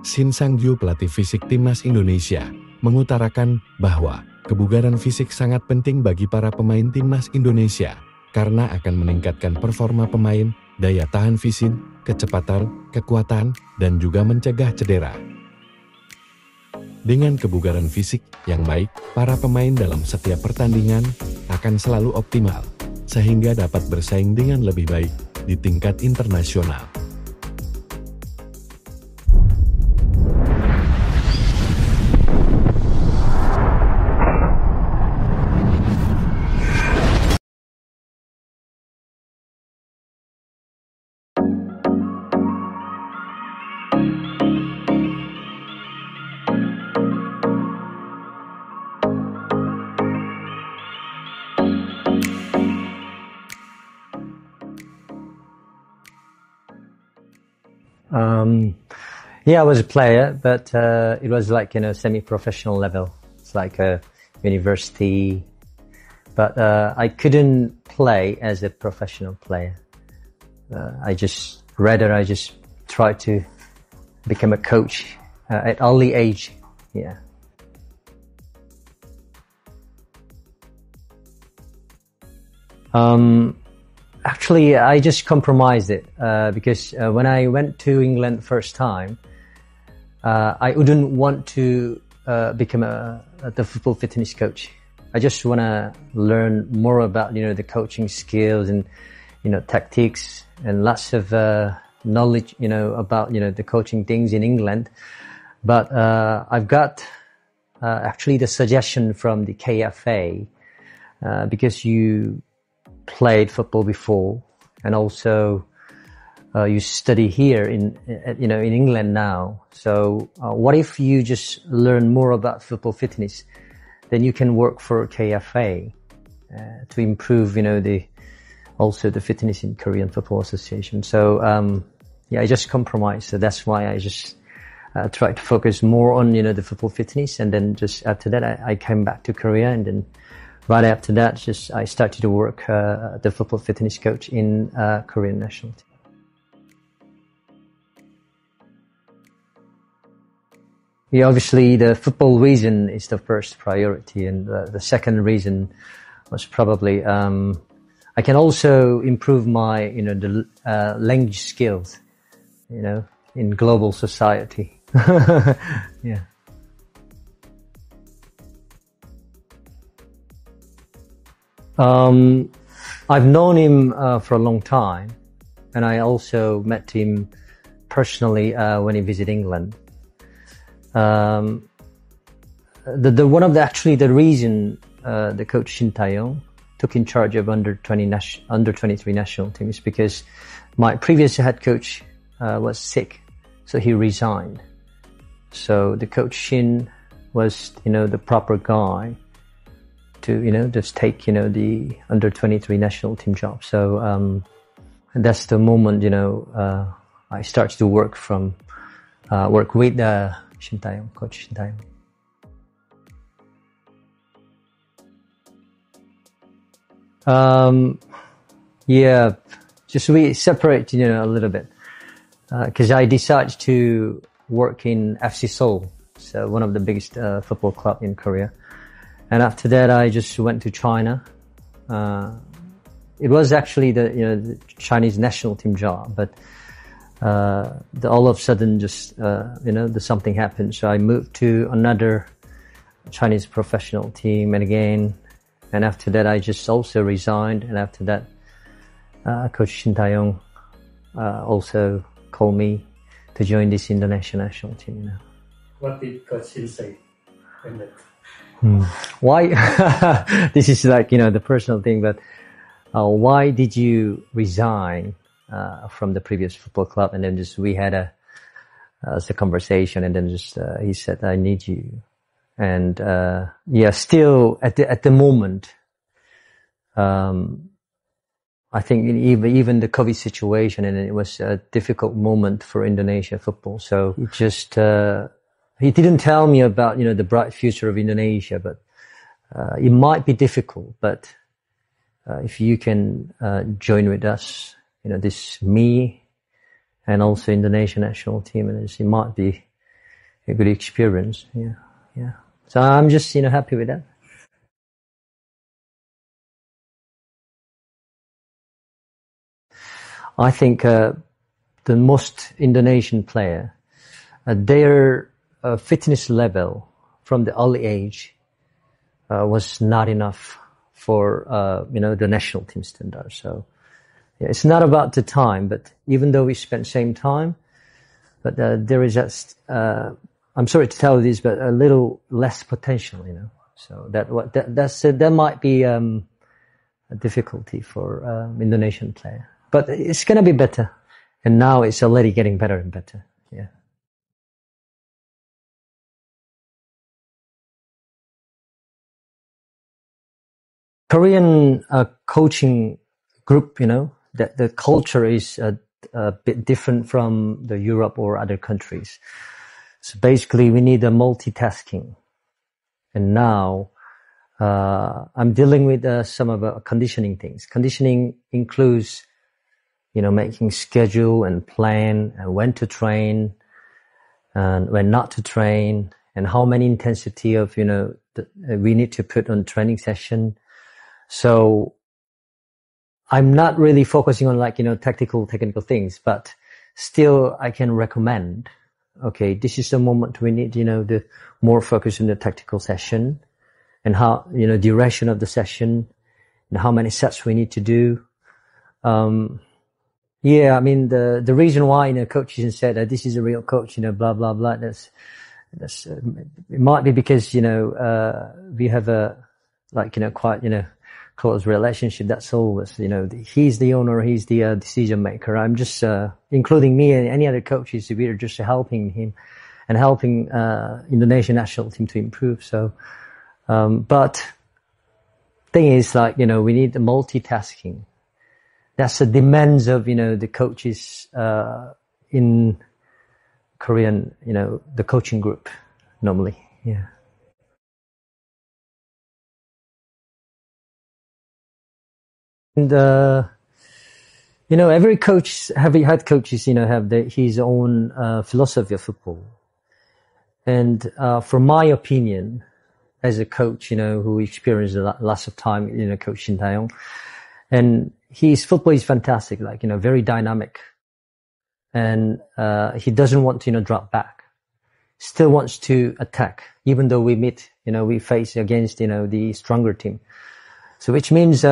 Shin Sang-gyu, pelatih fisik Timnas Indonesia, mengutarakan bahwa kebugaran fisik sangat penting bagi para pemain Timnas Indonesia karena akan meningkatkan performa pemain, daya tahan fisik, kecepatan, kekuatan, dan juga mencegah cedera. Dengan kebugaran fisik yang baik, para pemain dalam setiap pertandingan akan selalu optimal, sehingga dapat bersaing dengan lebih baik di tingkat internasional. Yeah, I was a player, but it was like, semi-professional level. It's like a university, but I couldn't play as a professional player. I just tried to become a coach at early age. Yeah. Actually, I just compromised it because when I went to England first time, I wouldn't want to become the football fitness coach. I just want to learn more about the coaching skills and tactics and lots of knowledge about the coaching things in England. But I've got actually the suggestion from the KFA because you played football before, and also you study here in England now. So what if you just learn more about football fitness? Then you can work for KFA to improve the fitness in Korean Football Association. So yeah, I just compromised. So that's why I just tried to focus more on the football fitness, and then just after that I came back to Korea, and then right after that, I started to work the football fitness coach in Korean national team. Yeah, obviously the football reason is the first priority, and the second reason was probably I can also improve my the language skills, in global society. Yeah. I've known him for a long time, and I also met him personally when he visited England. The reason the coach Shin took in charge of under 23 national team is because my previous head coach was sick, so he resigned. So the coach Shin was the proper guy to just take the under 23 national team job. So and that's the moment I started to work with Shin Taeyong, coach Shin Taeyong. Yeah, just we separate a little bit because I decided to work in FC Seoul, so one of the biggest football club in Korea. And after that, I just went to China. It was actually the Chinese national team job, but all of a sudden, just something happened. So I moved to another Chinese professional team, and after that, I just also resigned. And after that, Coach Shin Taeyong also called me to join this Indonesia national team. What did Coach Shin say? Why? This is like the personal thing, but why did you resign from the previous football club? And then just we had a conversation, and then just he said, "I need you." And yeah, still at the moment, I think even the COVID situation, and it was a difficult moment for Indonesia football. So it just he didn't tell me about the bright future of Indonesia, but it might be difficult. But if you can join with us, this me and also Indonesia national team, and it might be a good experience. Yeah. So I'm just, happy with that. I think the most Indonesian player, their fitness level from the early age was not enough for the national team standard. So yeah, it's not about the time, but even though we spent same time, but there is just I'm sorry to tell you this, but a little less potential, So that might be a difficulty for Indonesian player, but it's gonna be better, and now it's already getting better and better. Yeah. Korean coaching group, that the culture is a bit different from the Europe or other countries. So basically, we need a multitasking. And now I'm dealing with some of the conditioning things. Conditioning includes, making schedule and plan and when to train and when not to train and how many intensity of, we need to put on training session. So I'm not really focusing on technical things, but still I can recommend, okay, this is the moment we need, the more focus on the tactical session and how, duration of the session and how many sets we need to do. Yeah, I mean, the reason why, coaches said that this is a real coach, blah, blah, blah. That's, it might be because, we have a, quite, close relationship. That's always, he's the owner, he's the decision maker. I'm just, including me and any other coaches, we're just helping him and helping, Indonesian national team to improve. So, but thing is we need the multitasking. That's the demands of, the coaches, in Korean, the coaching group normally. Yeah. And, every coach, every head coaches, have his own, philosophy of football. And, from my opinion, as a coach, who experienced lots of time, Coach Shin Taeyong, and his football is fantastic, very dynamic. And, he doesn't want to, drop back. Still wants to attack, even though we face against, the stronger team. So which means,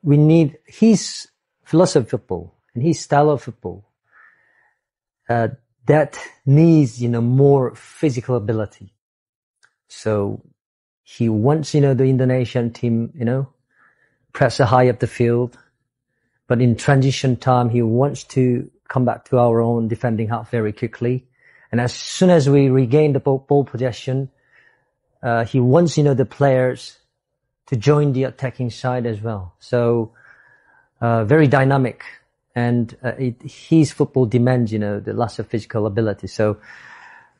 we need his philosophy of football and his style of football, that needs, more physical ability. So he wants, the Indonesian team, press high up the field, but in transition time, he wants to come back to our own defending half very quickly. And as soon as we regain the ball possession, he wants, the players to join the attacking side as well. So, very dynamic. And, his football demands, the lots of physical ability. So,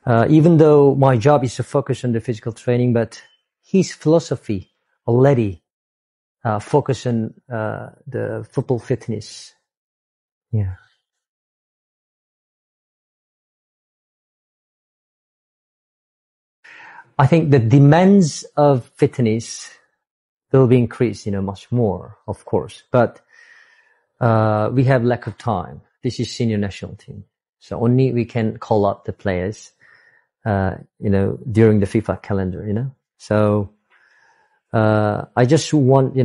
even though my job is to focus on the physical training, but his philosophy already, focus on, the football fitness. Yeah. I think the demands of fitness will be increased, much more, of course. But, we have lack of time. This is senior national team. So only we can call up the players, during the FIFA calendar, So, I just want,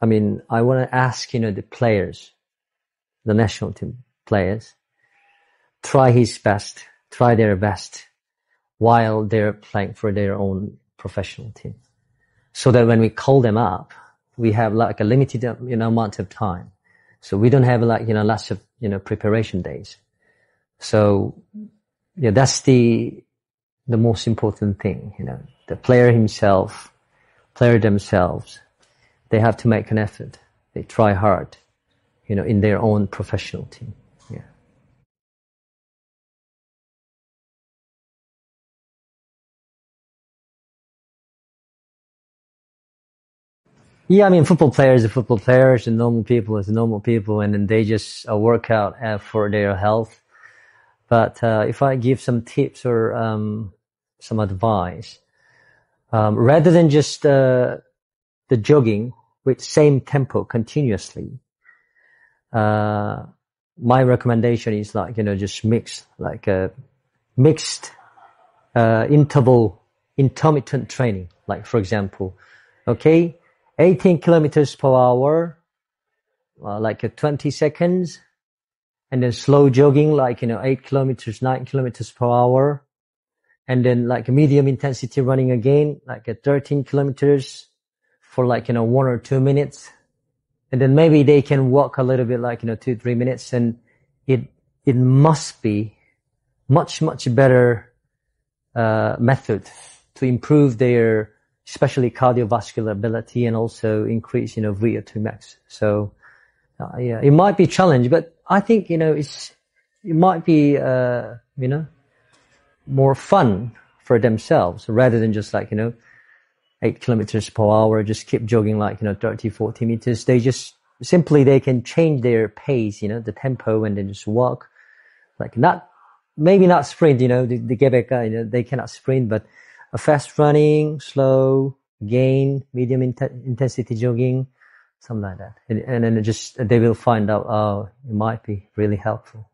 I want to ask, the players, the national team players, try their best while they're playing for their own professional team. So that when we call them up, we have a limited, amount of time. So we don't have lots of, preparation days. So, yeah, that's the most important thing, the player themselves, they have to make an effort. They try hard, in their own professional team. Yeah. Yeah, football players are football players and normal people is normal people, and then they just work out for their health. But if I give some tips or some advice, rather than just the jogging with same tempo continuously, my recommendation is like, just mix, like a mixed intermittent training. Like, for example, 18 kilometers per hour, like 20 seconds, and then slow jogging, like, 8 kilometers, 9 kilometers per hour, and then like medium intensity running again, like 13 kilometers for like, 1 or 2 minutes. And then maybe they can walk a little bit, like, 2-3 minutes, and it must be much better method to improve their, especially cardiovascular ability, and also increase, VO2 max. So, yeah, it might be a challenge, but I think, it might be, more fun for themselves rather than just like, 8 kilometers per hour, just keep jogging like, 30, 40 meters. They just simply, they can change their pace, the tempo, and then just walk. Like maybe not sprint, the Gebeka, they cannot sprint, but a fast running, slow, gain, medium intensity jogging, something like that. And then they will find out, it might be really helpful.